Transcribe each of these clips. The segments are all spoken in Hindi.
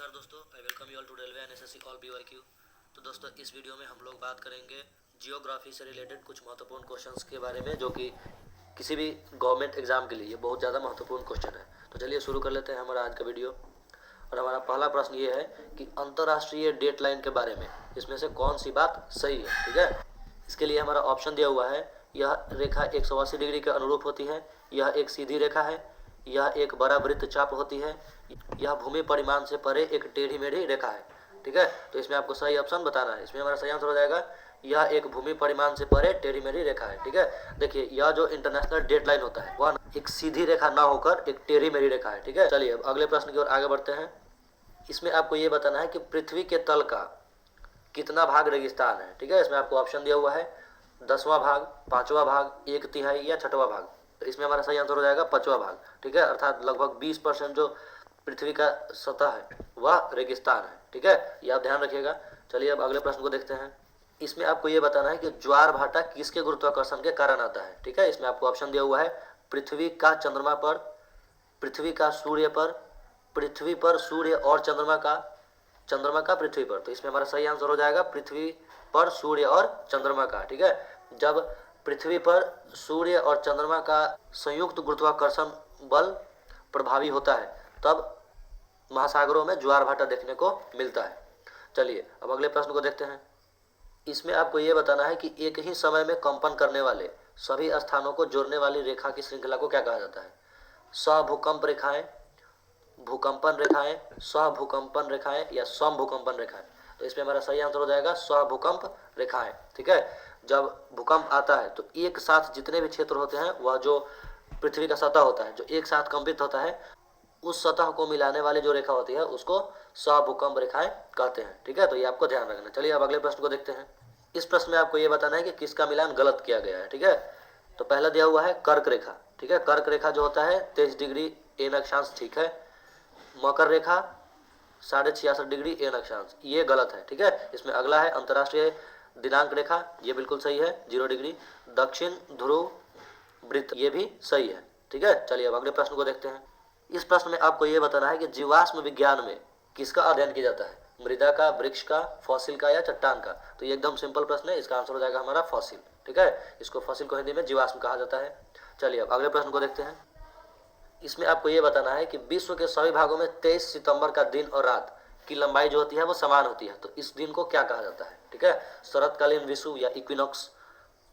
नमस्कार दोस्तों, I welcome you all to railway and SSC all BYQ। तो दोस्तों, इस वीडियो में हम लोग बात करेंगे जियोग्राफी से रिलेटेड कुछ महत्वपूर्ण क्वेश्चंस के बारे में, जो कि किसी भी गवर्नमेंट एग्जाम के लिए बहुत ज़्यादा महत्वपूर्ण क्वेश्चन है। तो चलिए शुरू कर लेते हैं हमारा आज का वीडियो। और हमारा पहला प्रश्न ये है कि अंतर्राष्ट्रीय डेडलाइन के बारे में इसमें से कौन सी बात सही है। ठीक है, इसके लिए हमारा ऑप्शन दिया हुआ है। यह रेखा 180 डिग्री के अनुरूप होती है, यह एक सीधी रेखा है, यह एक बड़ा वृत्त चाप होती है, यह भूमि परिमाण से परे एक टेढ़ी मेढ़ी रेखा है। ठीक है, तो इसमें आपको सही ऑप्शन बताना है। इसमें हमारा सही आंसर हो जाएगा यह एक भूमि परिमाण से परे टेढ़ी मेढ़ी रेखा है। ठीक है, देखिए यह जो इंटरनेशनल डेडलाइन होता है वह एक सीधी रेखा ना होकर एक टेढ़ी मेढ़ी रेखा है। ठीक है, चलिए अब अगले प्रश्न की ओर आगे बढ़ते हैं। इसमें आपको ये बताना है कि पृथ्वी के तल का कितना भाग रेगिस्तान है। ठीक है, इसमें आपको ऑप्शन दिया हुआ है 10वां भाग, 5वां भाग, 1/3 या 6वां भाग। तो इसमें हमारा सही आंसर हो जाएगा 5वां भाग। ठीक है, अर्थात लगभग 20% जो पृथ्वी का सतह है वह रेगिस्तान है। ठीक है, ये आप ध्यान रखिएगा। चलिए अब अगले प्रश्न को देखते हैं। इसमें आपको ये बताना है कि ज्वार भाटा किसके गुरुत्वाकर्षण के कारण आता है। ठीक है, इसमें आपको ऑप्शन दिया हुआ है पृथ्वी का चंद्रमा पर, पृथ्वी का सूर्य पर, पृथ्वी पर सूर्य और चंद्रमा का पृथ्वी पर। तो इसमें हमारा सही आंसर हो जाएगा पृथ्वी पर सूर्य और चंद्रमा का। ठीक है, जब पृथ्वी पर सूर्य और चंद्रमा का संयुक्त गुरुत्वाकर्षण बल प्रभावी होता है तब महासागरों में ज्वार भाटा देखने को मिलता है। चलिए अब अगले प्रश्न को देखते हैं। इसमें आपको ये बताना है कि एक ही समय में कंपन करने वाले सभी स्थानों को जोड़ने वाली रेखा की श्रृंखला को क्या कहा जाता है। सहभूकंप रेखाएं, भूकंपन रेखाएं, सहभूकंपन रेखाएं या समभूकंपन रेखाएं। तो इसमें हमारा सही आंसर हो जाएगा सहभूकंप रेखाएं। ठीक है, जब भूकंप आता है तो एक साथ जितने भी क्षेत्र होते हैं वह जो पृथ्वी का सतह होता है जो एक साथ कंपित होता है उस सतह को मिलाने वाली जो रेखा होती है उसको सहभूकंप रेखाएं कहते हैं। ठीक है, तो ये आपको ध्यान रखना। चलिए अब अगले प्रश्न को देखते हैं। इस प्रश्न में आपको ये बताना है कि किसका मिलान गलत किया गया है। ठीक है, तो पहला दिया हुआ है कर्क रेखा। ठीक है, कर्क रेखा जो होता है 23 डिग्री एन अक्षांश ठीक है। मकर रेखा 66.5 डिग्री एन अक्षांश, ये गलत है। ठीक है, इसमें अगला है अंतर्राष्ट्रीय दिनांक रेखा, ये बिल्कुल सही है 0 डिग्री। दक्षिण ध्रुव वृत्त, ये भी सही है। ठीक है, चलिए अब अगले प्रश्न को देखते हैं। इस प्रश्न में आपको ये बताना है कि जीवाश्म विज्ञान में किसका अध्ययन किया जाता है, मृदा का, वृक्ष का, फॉसिल का या चट्टान का। तो ये एकदम सिंपल प्रश्न है, इसका आंसर हो जाएगा हमारा फॉसिल। ठीक है, इसको फॉसिल को हिंदी में जीवाश्म कहा जाता है। चलिए अब अगले प्रश्न को देखते हैं। इसमें आपको ये बताना है कि विश्व के सभी भागों में 23 सितंबर का दिन और रात की लंबाई जो होती है वो समान होती है। तो इस दिन को क्या कहा जाता है। ठीक है, शरतकालीन विषुव या इक्विनॉक्स,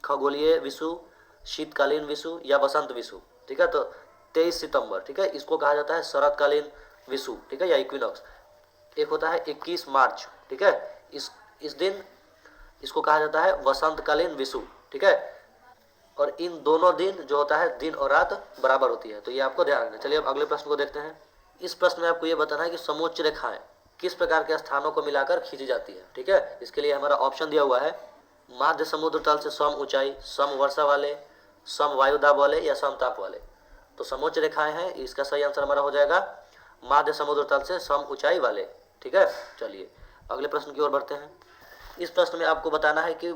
खगोलीय विषुव, शीतकालीन विषुव या बसंत विषुव। ठीक है, तो 23 सितंबर, ठीक है, इसको कहा जाता है शरतकालीन विषुव। ठीक है, या इक्विनॉक्स। एक होता है 21 मार्च। ठीक है, इस दिन इसको कहा जाता है वसंतकालीन विषुव। ठीक है, और इन दोनों दिन जो होता है दिन और रात बराबर होती है। तो ये आपको ध्यान रखना। चलिए अब अगले प्रश्न को देखते हैं। इस प्रश्न में आपको ये बताना है कि समोच्च रेखाएं किस प्रकार के स्थानों को मिलाकर खींची जाती है। ठीक है, इसके लिए हमारा ऑप्शन दिया हुआ है माध्य समुद्र तल से सम ऊंचाई, सम वर्षा वाले, सम वायुदाब वाले या समताप वाले। तो समोच्च रेखाएं हैं, इसका सही आंसर हमारा हो जाएगा माध्य समुद्र तल से सम ऊंचाई वाले। ठीक है, चलिए अगले प्रश्न की ओर बढ़ते हैं। इस प्रश्न में आपको बताना है कि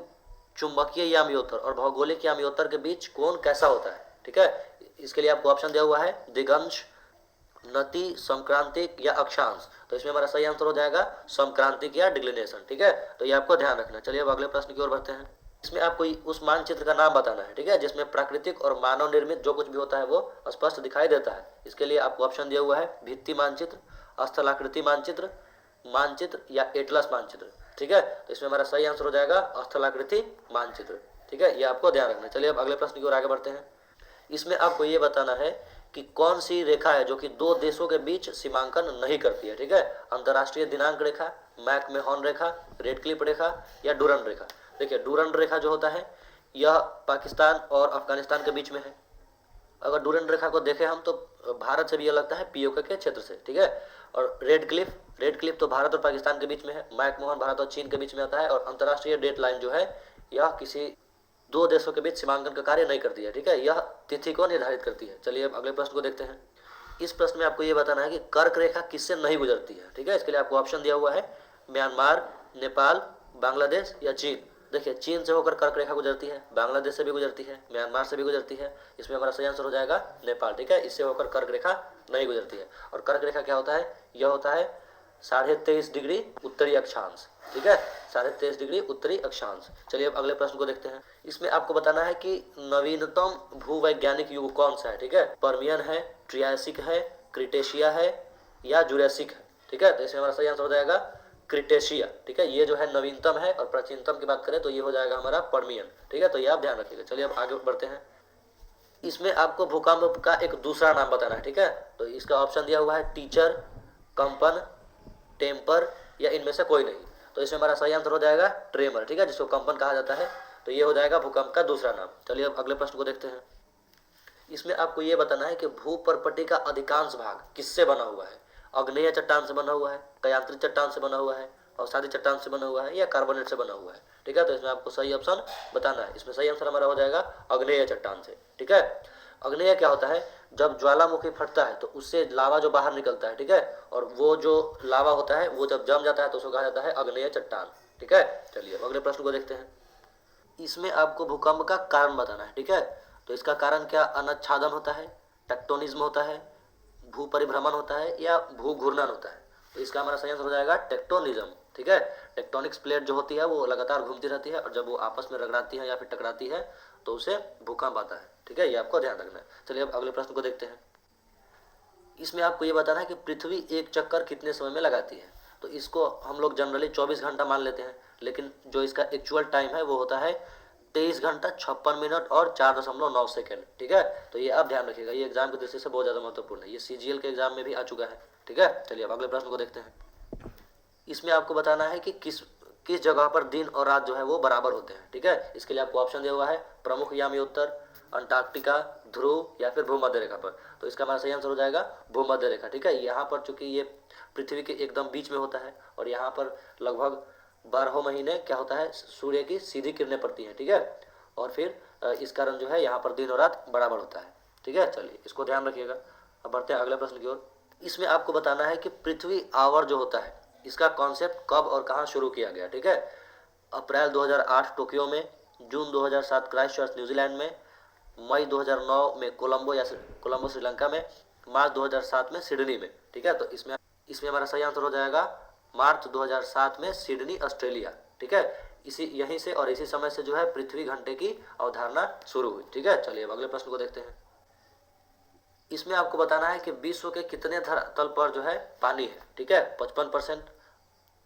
चुंबकीय याम्योत्तर और भौगोलिक याम्योत्तर के बीच कोण कैसा होता है। ठीक है, इसके लिए आपको ऑप्शन दिया हुआ है दिगंश, नति, समक्रांतिक या अक्षांश। तो इसमें हमारा सही आंसर हो जाएगा समक्रांतिक या डिक्लिनेशन। ठीक है, तो ये आपको ध्यान रखना। चलिए अब अगले प्रश्न की ओर बढ़ते हैं। इसमें आपको उस मानचित्र का नाम बताना है। ठीक है, जिसमें प्राकृतिक और मानव निर्मित जो कुछ भी होता है वो स्पष्ट दिखाई देता है। इसके लिए आपको ऑप्शन दिया हुआ है भित्ति मानचित्र, स्थलाकृति मानचित्र, मानचित्र या एटलस मानचित्र। ठीक है, तो इसमें हमारा सही आंसर हो जाएगा स्थलाकृति मानचित्र। ठीक है, ये आपको ध्यान रखना। चलिए अब अगले प्रश्न की ओर आगे बढ़ते हैं। इसमें आपको ये बताना है कि कौन सी रेखा है जो कि दो देशों के बीच सीमांकन नहीं करती है। ठीक है, अंतर्राष्ट्रीय दिनांक रेखा, मैकमोहन रेखा, रेड क्लिफ रेखा या डूरंड रेखा। देखिए डूरंड रेखा जो होता है यह पाकिस्तान और अफगानिस्तान के बीच में है। अगर डूरंड रेखा को देखें हम तो भारत से भी यह लगता है पीओके के क्षेत्र से। ठीक है, और रेड क्लिफ तो भारत और पाकिस्तान के बीच में है। मैकमोहन भारत और चीन के बीच में आता है। और अंतर्राष्ट्रीय डेट लाइन जो है यह किसी दो देशों के बीच सीमांकन का कार्य नहीं करती है। ठीक है, यह तिथि को निर्धारित करती है। चलिए अब अगले प्रश्न को देखते हैं। इस प्रश्न में आपको ये बताना है कि कर्क रेखा किससे नहीं गुजरती है। ठीक है, इसके लिए आपको ऑप्शन दिया हुआ है म्यांमार, नेपाल, बांग्लादेश या चीन। देखिए चीन से होकर कर्क रेखा गुजरती है, बांग्लादेश से भी गुजरती है, म्यांमार से भी गुजरती है। इसमें हमारा सही आंसर हो जाएगा नेपाल। ठीक है, इससे होकर कर्क रेखा नहीं गुजरती है। और कर्क रेखा क्या होता है, यह होता है 23.5 डिग्री उत्तरी अक्षांश, ठीक है, 23.5 डिग्री उत्तरी अक्षांश। चलिए अब अगले प्रश्न को देखते हैं। इसमें आपको बताना है कि नवीनतम भूवैज्ञानिक युग कौन सा है, ठीक है, पर्मियन है, ट्रियासिक है, क्रिटेशिया है या जुरासिक है, ठीक है। तो इसमें हमारा सही आंसर हो जाएगा क्रिटेशिया, ठीक है, ये जो है नवीनतम है। और प्राचीनतम की बात करें तो ये हो जाएगा हमारा पर्मियन, ठीक है, तो ये आप ध्यान रखिएगा। चलिए अब आगे बढ़ते हैं। इसमें आपको भूकंप का एक दूसरा नाम बताना है, ठीक है। तो इसका ऑप्शन दिया हुआ है टीचर, कंपन, टेम्पर या इनमें से कोई नहीं। तो इसमें हमारा सही आंसर हो जाएगा ट्रेमर, ठीक है, जिसको कंपन कहा जाता है। तो ये हो जाएगा भूकंप का दूसरा नाम। चलिए अब अगले प्रश्न को देखते हैं। इसमें आपको ये बताना है कि भूपर्पटी का अधिकांश भाग किससे बना हुआ है। अग्नेय चट्टान से बना हुआ है, कयांत्रित चट्टान से बना हुआ है, अवसादी चट्टान से बना हुआ है या कार्बोनेट से बना हुआ है, ठीक है। तो इसमें आपको सही ऑप्शन बताना है। इसमें सही आंसर हमारा हो जाएगा अग्नेय चट्टान से, ठीक है। अग्नेय क्या होता है, जब ज्वालामुखी फटता है तो उससे लावा जो बाहर निकलता है, ठीक है, और वो जो लावा होता है वो जब जम जाता है तो उसको कहा जाता है अग्नेय चट्टान, ठीक है। चलिए अगले प्रश्न को देखते हैं। इसमें आपको भूकंप का कारण बताना है, ठीक है। तो इसका कारण क्या अनच्छादन होता है, टेक्टोनिज्म होता है, भू परिभ्रमण होता है या भू घूर्णन होता है। तो इसका हमारा सही आंसर हो जाएगा टेक्टोनिज्म, ठीक है। टेक्टोनिक्स प्लेट जो होती है वो लगातार घूमती रहती है और जब वो आपस में रगड़ाती है या फिर टकराती है तो उसे भूकंप आता है, ठीक है, ये आपको ध्यान रखना है। चलिए अब अगले प्रश्न को देखते हैं। इसमें आपको ये बताना है कि पृथ्वी एक चक्कर कितने समय में लगाती है। तो इसको हम लोग जनरली 24 घंटा मान लेते हैं, लेकिन जो इसका एक्चुअल टाइम है वो होता है 23 घंटा 56 मिनट और 4.9 सेकेंड, ठीक है। तो ये आप ध्यान रखिएगा, ये एग्जाम की दृष्टि से बहुत ज़्यादा महत्वपूर्ण है। ये CGL के एग्जाम में भी आ चुका है, ठीक है। चलिए अब अगले प्रश्न को देखते हैं। इसमें आपको बताना है कि किस किस जगह पर दिन और रात जो है वो बराबर होते हैं, ठीक है। इसके लिए आपको ऑप्शन दिया हुआ है प्रमुख यामी उत्तर, अंटार्कटिका, ध्रुव या फिर भूमध्य रेखा पर। तो इसका हमारा सही आंसर हो जाएगा भूमध्य रेखा, ठीक है। यहाँ पर चूंकि ये पृथ्वी के एकदम बीच में होता है और यहाँ पर लगभग 12 महीने क्या होता है, सूर्य की सीधी किरणें पड़ती हैं, ठीक है। और फिर इस कारण जो है यहाँ पर दिन और रात बराबर होता है, ठीक है। चलिए इसको ध्यान रखिएगा। अब बढ़ते हैं अगले प्रश्न की ओर। इसमें आपको बताना है कि पृथ्वी आवर जो होता है इसका कॉन्सेप्ट कब और कहाँ शुरू किया गया, ठीक है। अप्रैल 2008 टोक्यो में, जून 2007 क्राइस्टचर्च न्यूजीलैंड में, मई 2009 में कोलंबो श्रीलंका में, मार्च 2007 में सिडनी में, ठीक है। तो इसमें हमारा सही आंसर हो जाएगा मार्च 2007 में सिडनी ऑस्ट्रेलिया, ठीक है। इसी यहीं से और इसी समय से जो है पृथ्वी घंटे की अवधारणा शुरू हुई, ठीक है। चलिए अब अगले प्रश्न को देखते हैं। इसमें आपको बताना है कि विश्व के कितने धरातल पर जो है पानी है, ठीक है। 55%,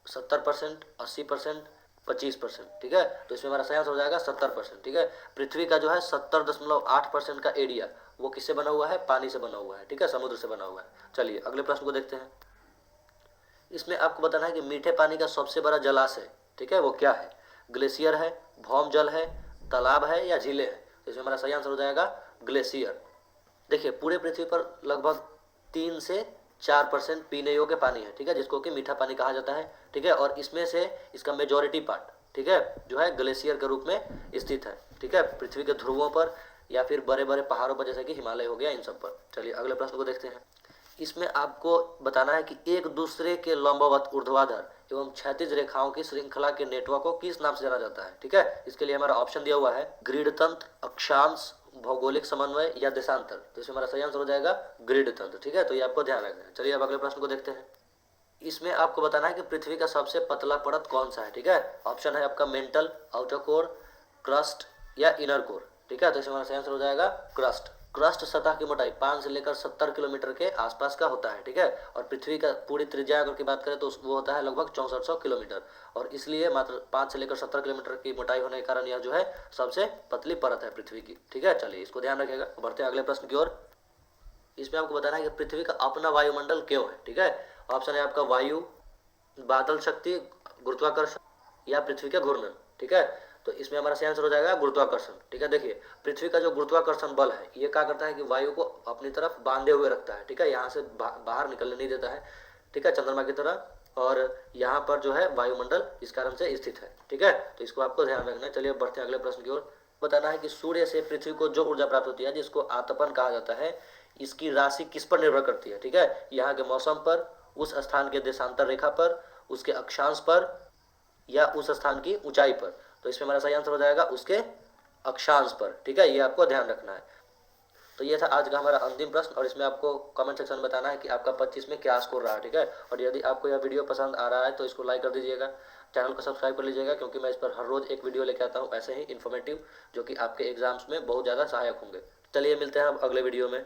70%, 80%, 25%, ठीक है। तो इसमें हमारा सही आंसर हो जाएगा 70%, ठीक है। पृथ्वी का जो है 70.8% का एरिया वो किससे बना हुआ है, पानी से बना हुआ है, ठीक है, समुद्र से बना हुआ है। चलिए अगले प्रश्न को देखते हैं। इसमें आपको बताना है कि मीठे पानी का सबसे बड़ा जलाशय, ठीक है, वो क्या है। ग्लेशियर है, भौम जल है, तालाब है या झीलें हैं। तो इसमें हमारा सही आंसर हो जाएगा ग्लेशियर। देखिए पूरे पृथ्वी पर लगभग 3 से 4% पीने योग्य पानी है, ठीक है, जिसको कि मीठा पानी कहा जाता है, ठीक है। और इसमें से इसका मेजॉरिटी पार्ट, ठीक है, जो है ग्लेशियर के रूप में स्थित है, ठीक है, पृथ्वी के ध्रुवों पर या फिर बड़े बड़े पहाड़ों पर जैसे कि हिमालय हो गया, इन सब पर। चलिए अगले प्रश्न को देखते हैं। इसमें आपको बताना है कि एक दूसरे के लंबवत ऊर्ध्वाधर एवं क्षैतिज रेखाओं की श्रृंखला के नेटवर्क को किस नाम से जाना जाता है, ठीक है। इसके लिए हमारा ऑप्शन दिया हुआ है ग्रिड तंत्र, अक्षांश, भौगोलिक समन्वय या देशांतर। तो इसमें हमारा सही आंसर हो जाएगा ग्रिड तंत्र, ठीक है। तो ये आपको ध्यान रखना है। चलिए अब अगले प्रश्न को देखते हैं। इसमें आपको बताना है कि पृथ्वी का सबसे पतला परत कौन सा है, ठीक है। ऑप्शन है आपका मेंटल, आउटर कोर, क्रस्ट या इनर कोर, ठीक है। तो इसमें हमारा सही आंसर हो जाएगा क्रस्ट। क्रस्ट सतह की मोटाई 5 से लेकर 70 किलोमीटर के आसपास का होता है, ठीक है। और पृथ्वी का पूरी त्रिज्या अगर की बात करें तो वो होता है लगभग 6400 किलोमीटर। और इसलिए मात्र 5 से लेकर 70 किलोमीटर की मोटाई होने के कारण यह जो है सबसे पतली परत है पृथ्वी की, ठीक है। चलिए इसको ध्यान रखिएगा। बढ़ते हैं अगले प्रश्न की ओर। इसमें आपको बताना है कि पृथ्वी का अपना वायुमंडल क्यों है, ठीक है। ऑप्शन है आपका वायु, बादल शक्ति, गुरुत्वाकर्षण या पृथ्वी के घूर्णन, ठीक है। तो इसमें हमारा सही आंसर हो जाएगा गुरुत्वाकर्षण, ठीक है। देखिए पृथ्वी का जो गुरुत्वाकर्षण बल है ये क्या करता है कि वायु को अपनी तरफ बांधे हुए रखता है, ठीक है, यहाँ से बाहर निकलने नहीं देता है, ठीक है, चंद्रमा की तरह। और यहाँ पर जो है वायुमंडल इस कारण से स्थित है, ठीक है। तो इसको आपको ध्यान रखना है। चलिए बढ़ते हैं अगले प्रश्न की ओर। बताना है कि सूर्य से पृथ्वी को जो ऊर्जा प्राप्त होती है जिसको आतपन कहा जाता है, इसकी राशि किस पर निर्भर करती है, ठीक है। यहाँ के मौसम पर, उस स्थान के देशांतर रेखा पर, उसके अक्षांश पर या उस स्थान की ऊंचाई पर। तो इसमें हमारा सही आंसर हो जाएगा उसके अक्षांश पर, ठीक है, ये आपको ध्यान रखना है। तो ये था आज का हमारा अंतिम प्रश्न, और इसमें आपको कमेंट सेक्शन में बताना है कि आपका 25 में क्या स्कोर रहा, ठीक है। और यदि आपको यह वीडियो पसंद आ रहा है तो इसको लाइक कर दीजिएगा, चैनल को सब्सक्राइब कर लीजिएगा, क्योंकि मैं इस पर हर रोज़ एक वीडियो लेके आता हूँ ऐसे ही इन्फॉर्मेटिव, जो कि आपके एग्जाम्स में बहुत ज़्यादा सहायक होंगे। चलिए मिलते हैं अब अगले वीडियो में।